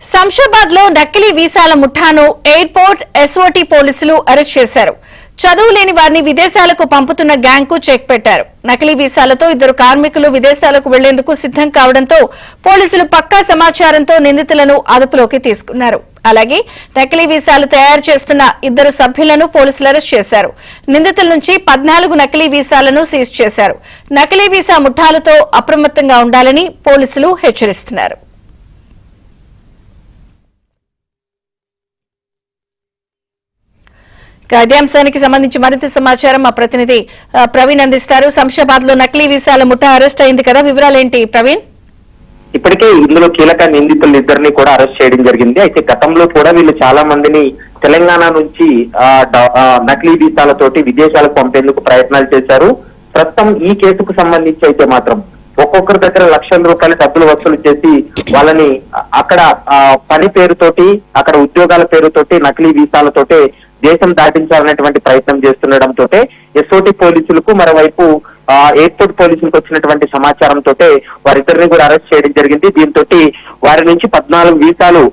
శంషాబాద్ లో నకిలీ వీసాల ముఠాను airport SOT పోలీసులు అరెస్ట్ చేశారు. చదువు లేని వారిని విదేశాలకు పంపుతున్న గ్యాంగ్ కు చెక్ పెట్టారు. నకిలీ వీసాలతో ఇద్దరు కార్మికులు విదేశాలకు వెళ్లేందుకు సిద్దం కావడంతో పోలీసులు పక్కా సమాచారంతో నిందితులను అదుపులోకి తీసుకున్నారు. అలాగే నకిలీ వీసాలు తయారు చేస్తున్న ఇద్దరు సభ్యులను పోలీసులు అరెస్ట్ చేశారు. నిందితుల నుంచి 14 నకిలీ వీసాలను సీజ్ చేశారు. నకిలీ వీసా ముఠాలతో అప్రమత్తంగా ఉండాలని పోలీసులు హెచ్చరిస్తున్నారు. ఇదే అంశానికి సంబంధించి మరింత సమాచారం మా ప్రతినిధి ప్రవీణ్ అందిస్తారు. శంషాబాద్ లో నకిలీ వీసాల ముఠా అరెస్ట్ అయింది కదా, వివరాలేంటి ప్రవీణ్? ఇప్పటికే ఇందులో కీలక నిందితులు ఇద్దరిని కూడా అరెస్ట్ చేయడం జరిగింది. అయితే గతంలో కూడా వీళ్ళు చాలా మందిని తెలంగాణ నుంచి నకిలీ వీసాలతోటి విదేశాలకు పంపేందుకు ప్రయత్నాలు చేశారు. ప్రస్తుతం ఈ కేసుకు సంబంధించి అయితే మాత్రం ఒక్కొక్కరి దగ్గర లక్షల రూపాయల డబ్బులు వసూలు చేసి వాళ్ళని అక్కడ పని పేరుతోటి అక్కడ ఉద్యోగాల పేరుతోటి నకిలీ వీసాలతోటి దేశం దాటించాలనేటువంటి ప్రయత్నం చేస్తుండటంతో ఎస్ఓటీ పోలీసులకు మరోవైపు ఎయిర్పోర్ట్ పోలీసులకు వచ్చినటువంటి సమాచారంతో వారిద్దరిని కూడా అరెస్ట్ చేయడం జరిగింది. దీంతో వారి నుంచి 14 వీసాలు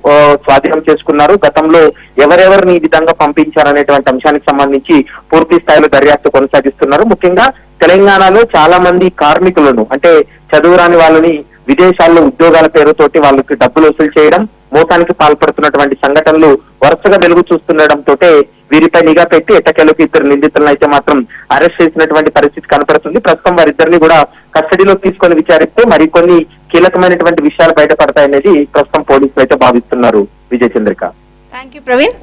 స్వాధీనం చేసుకున్నారు. గతంలో ఎవరెవరిని ఈ విధంగా పంపించారనేటువంటి అంశానికి సంబంధించి పూర్తి స్థాయిలో దర్యాప్తు కొనసాగిస్తున్నారు. ముఖ్యంగా తెలంగాణలో చాలా మంది కార్మికులను అంటే చదువురాని వాళ్ళని విదేశాల్లో ఉద్యోగాల పేరుతోటి వాళ్ళకి డబ్బులు వసూలు చేయడం, మోసానికి పాల్పడుతున్నటువంటి సంఘటనలు వరుసగా వెలుగు చూస్తుండటంతో వీరిపై నిఘా పెట్టి ఎట్టకేలకు ఇద్దరు నిందితులను అయితే మాత్రం అరెస్ట్ చేసినటువంటి పరిస్థితి కనపడుతుంది. ప్రస్తుతం వారిద్దరిని కూడా కస్టడీలో తీసుకొని విచారిస్తే మరికొన్ని కీలకమైనటువంటి విషయాలు బయటపడతాయనేది ప్రస్తుతం పోలీసులు అయితే భావిస్తున్నారు. విజయ చంద్రిక. థాంక్యూ ప్రవీణ్.